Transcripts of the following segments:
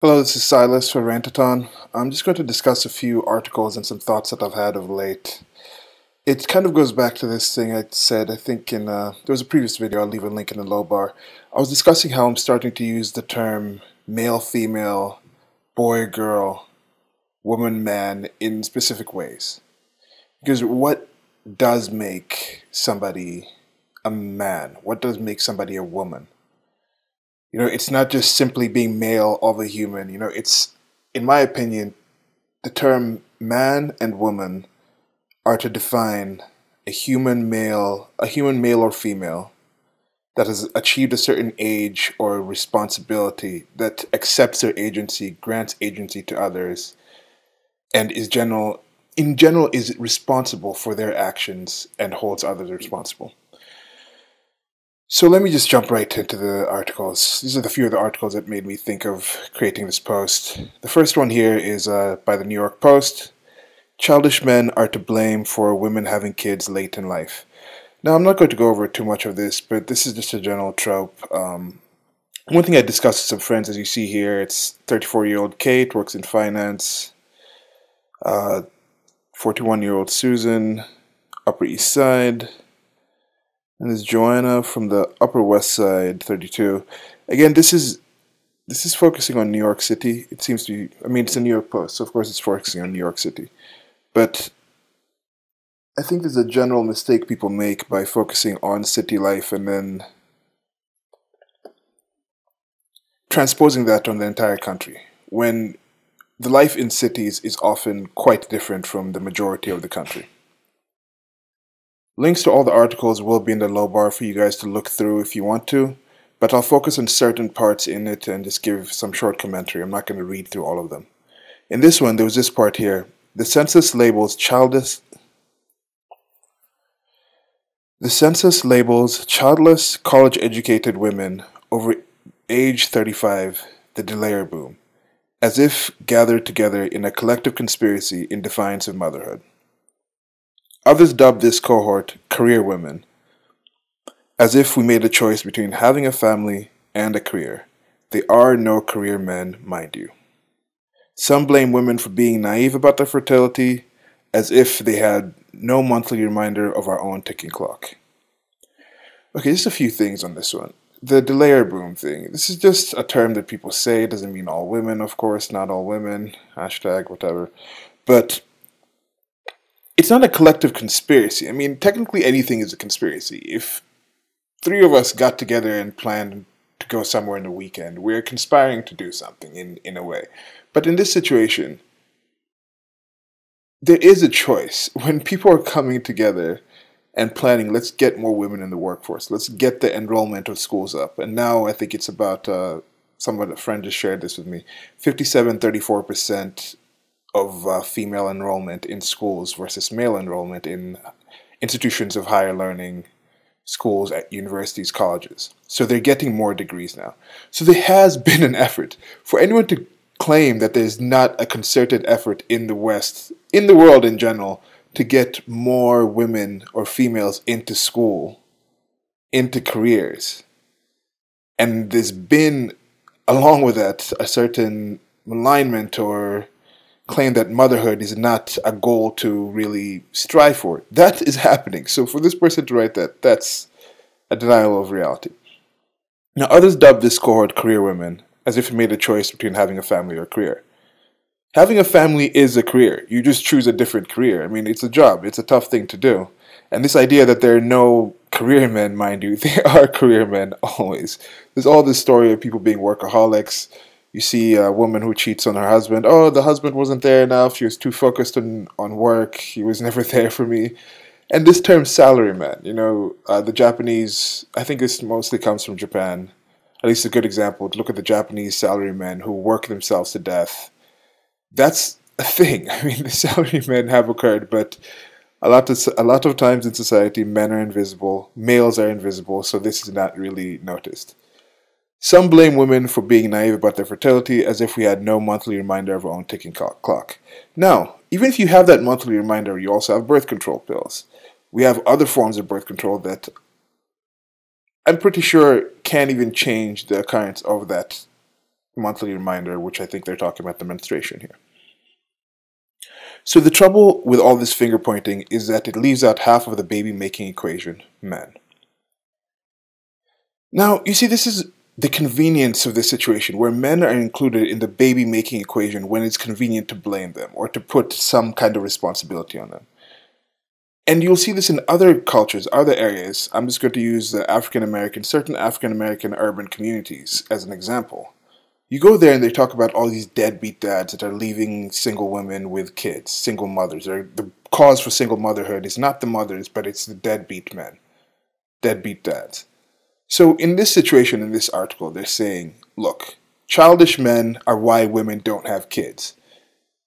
Hello, this is Silas for Rantathon. I'm just going to discuss a few articles and some thoughts that I've had of late. It kind of goes back to this thing I said, I think there was a previous video, I'll leave a link in the low bar. I was discussing how I'm starting to use the term male, female, boy, girl, woman, man in specific ways. Because what does make somebody a man? What does make somebody a woman? It's not just simply being male of a human. It's, in my opinion, the term man and woman are to define a human male or female that has achieved a certain age or responsibility, that accepts their agency, grants agency to others, and in general is responsible for their actions and holds others responsible. So let me just jump right into the articles. These are the few of the articles that made me think of creating this post. The first one here is by the New York Post. Childish men are to blame for women having kids late in life. Now, I'm not going to go over too much of this, but this is just a general trope. One thing I discussed with some friends, as you see here, it's 34-year-old Kate, works in finance. 41-year-old Susan, Upper East Side. And there's Joanna from the Upper West Side, 32. Again, this is focusing on New York City. It seems to be, it's a New York Post, so of course it's focusing on New York City. But I think there's a general mistake people make by focusing on city life and then transposing that on the entire country, when the life in cities is often quite different from the majority of the country. Links to all the articles will be in the low bar for you guys to look through if you want to, but I'll focus on certain parts in it and just give some short commentary. I'm not going to read through all of them. In this one, there was this part here. The census labels childless, college-educated women over age 35 the delayer boom, as if gathered together in a collective conspiracy in defiance of motherhood. Others dub this cohort career women, as if we made a choice between having a family and a career. They are no career men, mind you. Some blame women for being naive about their fertility, as if they had no monthly reminder of our own ticking clock. Okay, just a few things on this one. The delayer boom thing. This is just a term that people say. It doesn't mean all women, of course, not all women, hashtag whatever. But it's not a collective conspiracy. Technically anything is a conspiracy. If three of us got together and planned to go somewhere in the weekend, we're conspiring to do something in a way. But in this situation, there is a choice. When people are coming together and planning, let's get more women in the workforce. Let's get the enrollment of schools up. And now I think it's about, a friend just shared this with me, 34% of female enrollment in schools versus male enrollment in institutions of higher learning, schools at universities, colleges. So they're getting more degrees now. So there has been an effort. For anyone to claim that there's not a concerted effort in the West, in the world in general, to get more women or females into school, into careers. And there's been, along with that, a certain malignment or claim that motherhood is not a goal to really strive for. That is happening. So for this person to write that, that's a denial of reality. Now, others dub this cohort career women, as if it made a choice between having a family or a career. Having a family is a career. You just choose a different career. It's a job. It's a tough thing to do. And this idea that there are no career men, mind you, they are career men always. There's all this story of people being workaholics. You see a woman who cheats on her husband. Oh, the husband wasn't there enough. She was too focused on work. He was never there for me. And this term salaryman, the Japanese, I think this mostly comes from Japan. At least a good example. Look at the Japanese salarymen who work themselves to death. That's a thing. The salarymen have occurred, but a lot of times in society, men are invisible, males are invisible, so this is not really noticed. Some blame women for being naive about their fertility, as if we had no monthly reminder of our own ticking clock. Now, even if you have that monthly reminder, you also have birth control pills. We have other forms of birth control that I'm pretty sure can't even change the occurrence of that monthly reminder, which I think they're talking about the menstruation here. So the trouble with all this finger pointing is that it leaves out half of the baby making equation, men. Now, you see, this is the convenience of this situation where men are included in the baby making equation when it's convenient to blame them or to put some kind of responsibility on them. And you'll see this in other cultures, other areas. I'm just going to use the certain African American urban communities as an example. You go there and they talk about all these deadbeat dads that are leaving single women with kids, single mothers. The cause for single motherhood is not the mothers, but it's the deadbeat men, deadbeat dads. So in this situation, in this article, they're saying, look, childish men are why women don't have kids.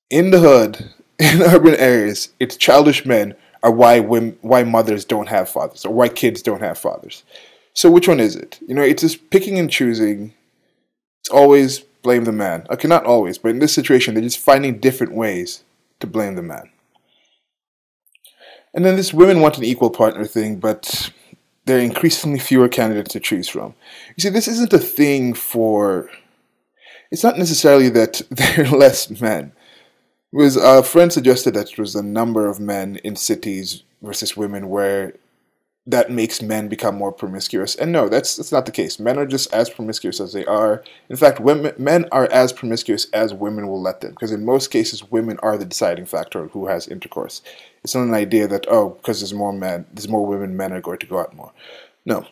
In the hood, in urban areas, it's childish men are why mothers don't have fathers, or why kids don't have fathers. So which one is it? It's just picking and choosing. It's always blame the man. Okay, not always, but in this situation, they're just finding different ways to blame the man. And then this women want an equal partner thing, but there are increasingly fewer candidates to choose from. You see, this isn't a thing for... It's not necessarily that there are less men. It was a friend suggested that it was the number of men in cities versus women where that makes men become more promiscuous. And no, that's not the case. Men are just as promiscuous as they are. In fact, men are as promiscuous as women will let them. Because in most cases, women are the deciding factor of who has intercourse. It's not an idea that, because there's more women, men are going to go out more. No.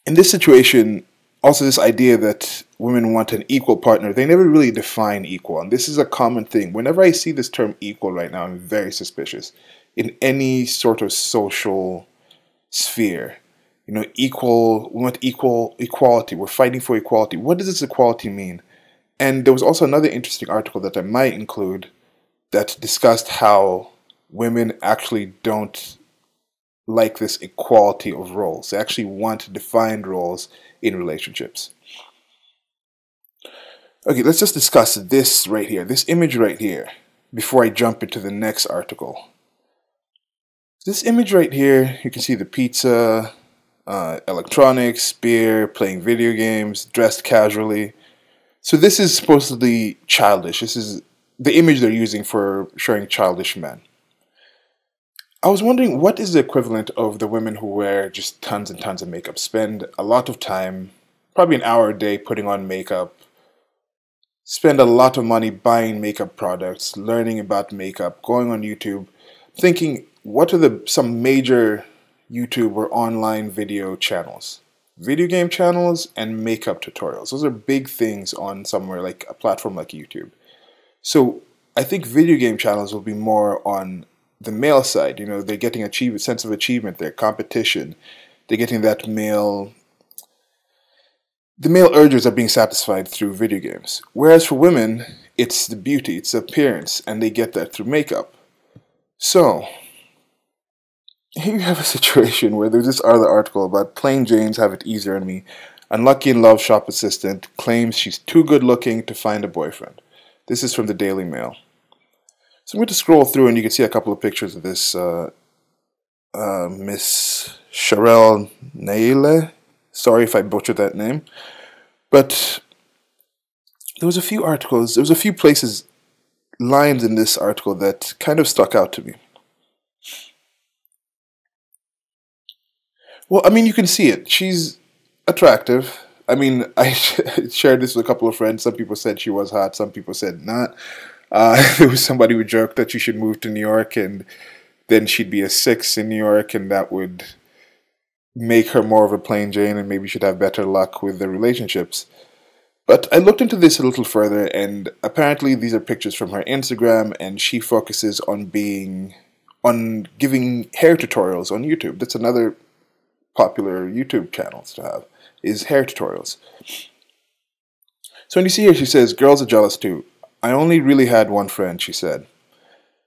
In this situation, also this idea that women want an equal partner, they never really define equal. And this is a common thing. Whenever I see this term equal right now, I'm very suspicious. In any sort of social sphere, we want equality, we're fighting for equality. What does this equality mean? And there was also another interesting article that I might include that discussed how women actually don't like this equality of roles. They actually want defined roles in relationships. Okay, let's just discuss this right here, this image right here, before I jump into the next article. This image right here, you can see the pizza, electronics, beer, playing video games, dressed casually. So this is supposedly childish. This is the image they're using for showing childish men. I was wondering, what is the equivalent of the women who wear just tons and tons of makeup, spend a lot of time, probably an hour a day putting on makeup, spend a lot of money buying makeup products, learning about makeup, going on YouTube, thinking, what are some major YouTube or online video channels? Video game channels and makeup tutorials. Those are big things on somewhere like a platform like YouTube. So I think video game channels will be more on the male side. They're getting a sense of achievement there, competition. They're getting that male... The male urges are being satisfied through video games. Whereas for women, it's the beauty, it's the appearance, and they get that through makeup. So... here you have a situation where there's this other article about plain Janes have it easier on me. Unlucky in love shop assistant claims she's too good looking to find a boyfriend. This is from the Daily Mail. So I'm going to scroll through and you can see a couple of pictures of this Miss Sharelle Naile. Sorry if I butchered that name. But there was a few lines in this article that kind of stuck out to me. Well, you can see it. She's attractive. I shared this with a couple of friends. Some people said she was hot. Some people said not. There was somebody who joked that she should move to New York and then she'd be a 6 in New York and that would make her more of a plain Jane and maybe she'd have better luck with the relationships. But I looked into this a little further and apparently these are pictures from her Instagram and she focuses on giving hair tutorials on YouTube. That's another popular YouTube channels to have, is hair tutorials. So when you see here, she says, girls are jealous too. I only really had one friend, she said.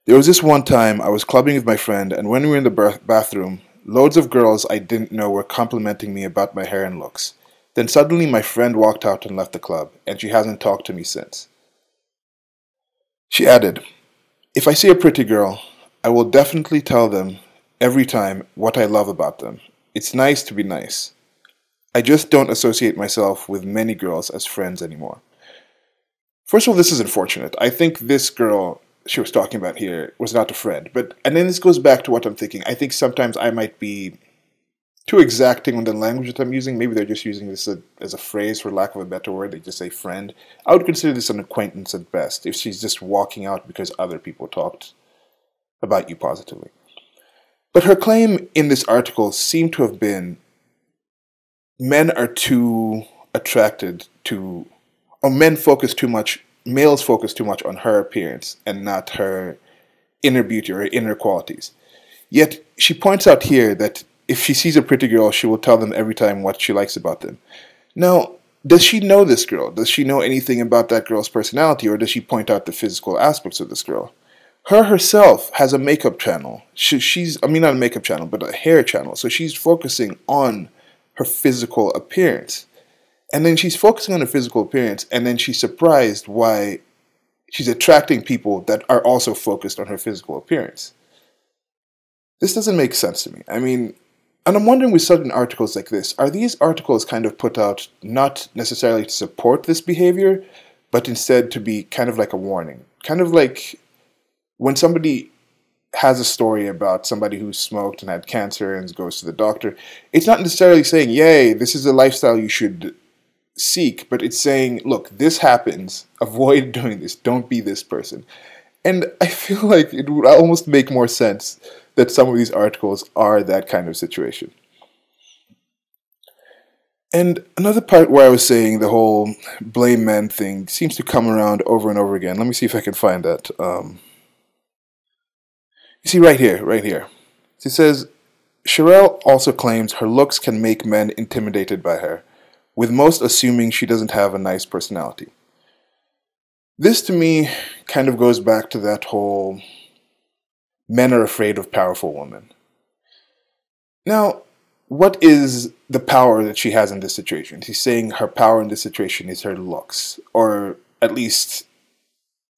There was this one time I was clubbing with my friend, and when we were in the bathroom, loads of girls I didn't know were complimenting me about my hair and looks. Then suddenly my friend walked out and left the club, and she hasn't talked to me since. She added, if I see a pretty girl, I will definitely tell them every time what I love about them. It's nice to be nice. I just don't associate myself with many girls as friends anymore. First of all, this is unfortunate. I think this girl she was talking about here was not a friend. But and then this goes back to what I'm thinking. I think sometimes I might be too exacting on the language that I'm using. Maybe they're just using this as a phrase, for lack of a better word. They just say friend. I would consider this an acquaintance at best, if she's just walking out because other people talked about you positively. But her claim in this article seemed to have been men are too attracted to, or men focus too much, males focus too much on her appearance and not her inner beauty or her inner qualities. Yet she points out here that if she sees a pretty girl, she will tell them every time what she likes about them. Now, does she know this girl? Does she know anything about that girl's personality, or does she point out the physical aspects of this girl? Her herself has a makeup channel. She's, I mean, not a makeup channel, but a hair channel. So she's focusing on her physical appearance. And then she's focusing on her physical appearance, and then she's surprised why she's attracting people that are also focused on her physical appearance. This doesn't make sense to me. I mean, and I'm wondering with certain articles like this, are these articles kind of put out not necessarily to support this behavior, but instead to be kind of like a warning? Kind of like when somebody has a story about somebody who smoked and had cancer and goes to the doctor, it's not necessarily saying, yay, this is a lifestyle you should seek, but it's saying, look, this happens, avoid doing this, don't be this person. And I feel like it would almost make more sense that some of these articles are that kind of situation. And another part where I was saying the whole BlaMEN thing seems to come around over and over again. Let me see if I can find that. You see right here, right here. It says, Sherelle also claims her looks can make men intimidated by her, with most assuming she doesn't have a nice personality. This to me kind of goes back to that whole men are afraid of powerful women. Now, what is the power that she has in this situation? She's saying her power in this situation is her looks, or at least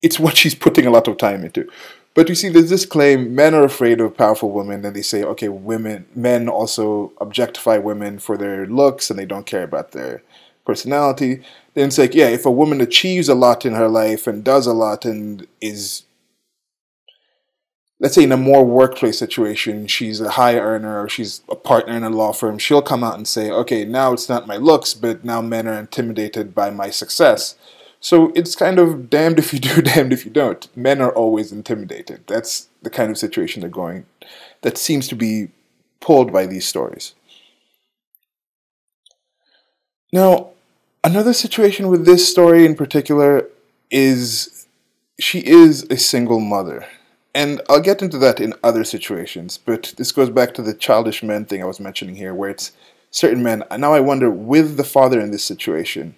it's what she's putting a lot of time into. But you see, there's this claim, men are afraid of powerful women, and they say, okay, men also objectify women for their looks, and they don't care about their personality. Then it's like, yeah, if a woman achieves a lot in her life and does a lot and is, let's say in a more workplace situation, she's a high earner or she's a partner in a law firm, she'll come out and say, okay, now it's not my looks, but now men are intimidated by my success. So it's kind of damned if you do, damned if you don't. Men are always intimidated. That's the kind of situation that seems to be pulled by these stories. Now, another situation with this story in particular is she is a single mother. And I'll get into that in other situations, but this goes back to the childish men thing I was mentioning here, where it's certain men. Now I wonder, with the father in this situation,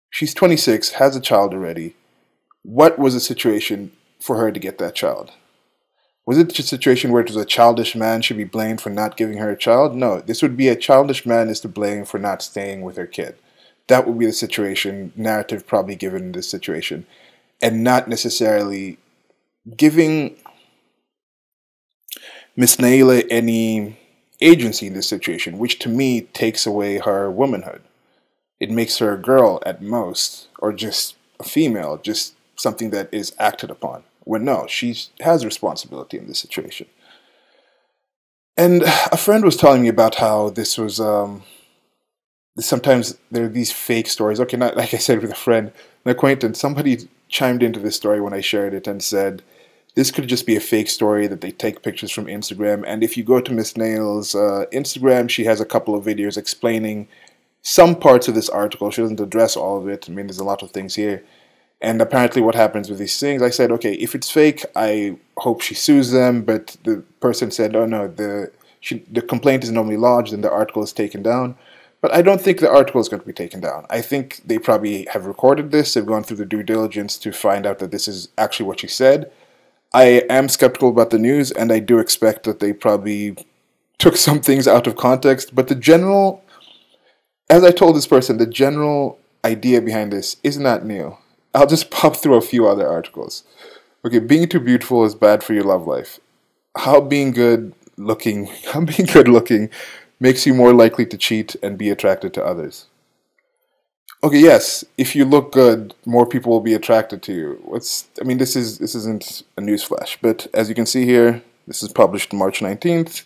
she's 26, has a child already. What was the situation for her to get that child? Was it a situation where it was a childish man should be blamed for not giving her a child? No, this would be a childish man is to blame for not staying with her kid. That would be the situation, narrative probably given in this situation, and not necessarily giving Miss Naila any agency in this situation, which to me takes away her womanhood. It makes her a girl at most, or just a female, just something that is acted upon. When no, she has responsibility in this situation. And a friend was telling me about how this was, sometimes there are these fake stories. Okay, not like I said with a friend, an acquaintance, somebody chimed into this story when I shared it and said, this could just be a fake story that they take pictures from Instagram. And if you go to Miss Nail's Instagram, she has a couple of videos explaining some parts of this article. She doesn't address all of it. I mean, there's a lot of things here. And apparently what happens with these things, I said, okay, if it's fake, I hope she sues them. But the person said, oh no, the complaint is normally lodged and the article is taken down. But I don't think the article is going to be taken down. I think they probably have recorded this. They've gone through the due diligence to find out that this is actually what she said. I am skeptical about the news, and I do expect that they probably took some things out of context. But the general, as I told this person, the general idea behind this is not new. I'll just pop through a few other articles. Okay, being too beautiful is bad for your love life. How being good looking makes you more likely to cheat and be attracted to others. Okay, yes, if you look good, more people will be attracted to you. I mean, this isn't a newsflash, but as you can see here, this is published March 19th.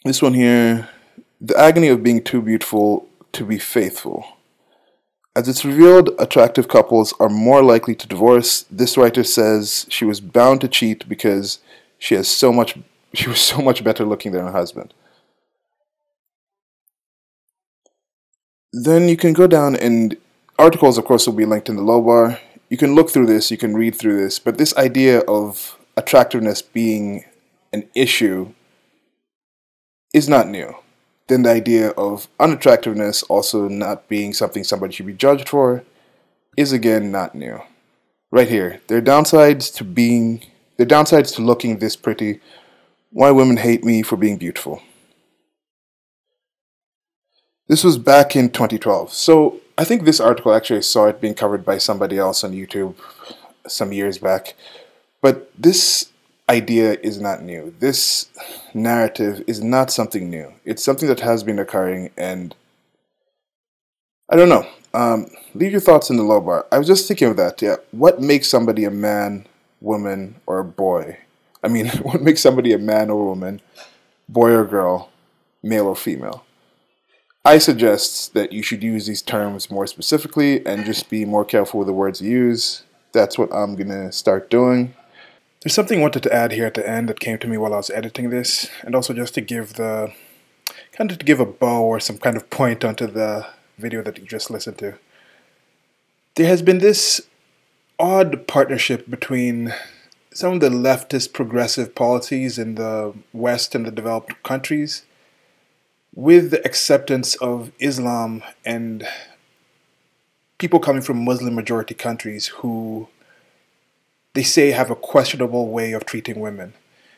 This one here, the agony of being too beautiful to be faithful. As it's revealed, attractive couples are more likely to divorce. This writer says she was bound to cheat because she was so much better looking than her husband. Then you can go down, and articles, of course, will be linked in the low bar. You can look through this, you can read through this, but this idea of attractiveness being an issue is not new. Then the idea of unattractiveness also not being something somebody should be judged for is again not new. Right here, there are downsides to looking this pretty. Why women hate me for being beautiful. This was back in 2012. So I think this article actually saw it being covered by somebody else on YouTube some years back. But this idea is not new. This narrative is not something new. It's something that has been occurring, and I don't know. Leave your thoughts in the low bar. I was just thinking of that. Yeah, what makes somebody a man, woman, or a boy? I mean, what makes somebody a man or woman, boy or girl, male or female? I suggest that you should use these terms more specifically and just be more careful with the words you use. That's what I'm gonna start doing. There's something I wanted to add here at the end that came to me while I was editing this, and also just to give a bow or some kind of point onto the video that you just listened to. There has been this odd partnership between some of the leftist progressive policies in the West and the developed countries with the acceptance of Islam and people coming from Muslim majority countries who they say have a questionable way of treating women.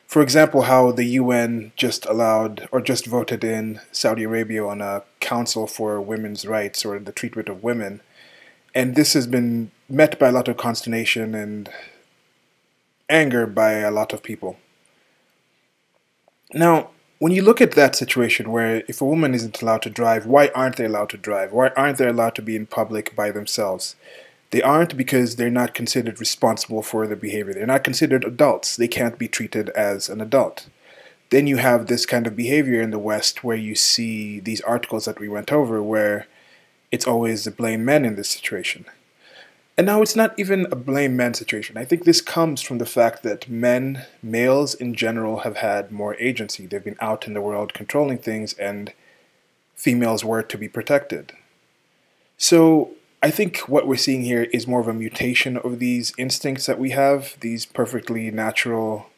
For example, how the UN just allowed or just voted in Saudi Arabia on a council for women's rights or the treatment of women. And this has been met by a lot of consternation and anger by a lot of people. Now, when you look at that situation where if a woman isn't allowed to drive, why aren't they allowed to drive? Why aren't they allowed to be in public by themselves? They aren't because they're not considered responsible for their behavior. They're not considered adults. They can't be treated as an adult. Then you have this kind of behavior in the West where you see these articles that we went over where it's always the blame men in this situation. And now it's not even a blame men situation. I think this comes from the fact that males in general, have had more agency. They've been out in the world controlling things, and females were to be protected. So I think what we're seeing here is more of a mutation of these instincts that we have, these perfectly natural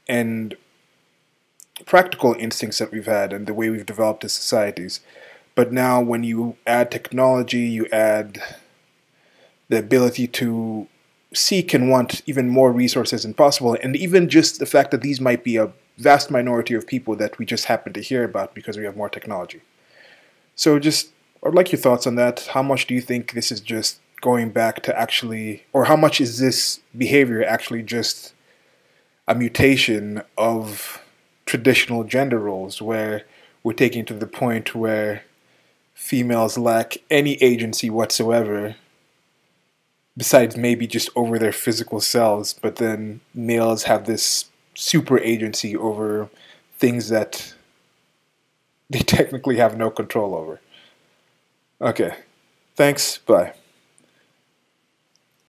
and practical instincts that we've had and the way we've developed as societies. But now when you add technology, you add the ability to seek and want even more resources than possible, and even just the fact that these might be a vast minority of people that we just happen to hear about because we have more technology. So I'd like your thoughts on that. How much do you think this is just going back to actually, or how much is this behavior actually just a mutation of traditional gender roles where we're taking to the point where females lack any agency whatsoever besides maybe just over their physical selves, but then males have this super agency over things that they technically have no control over. Okay, thanks, bye.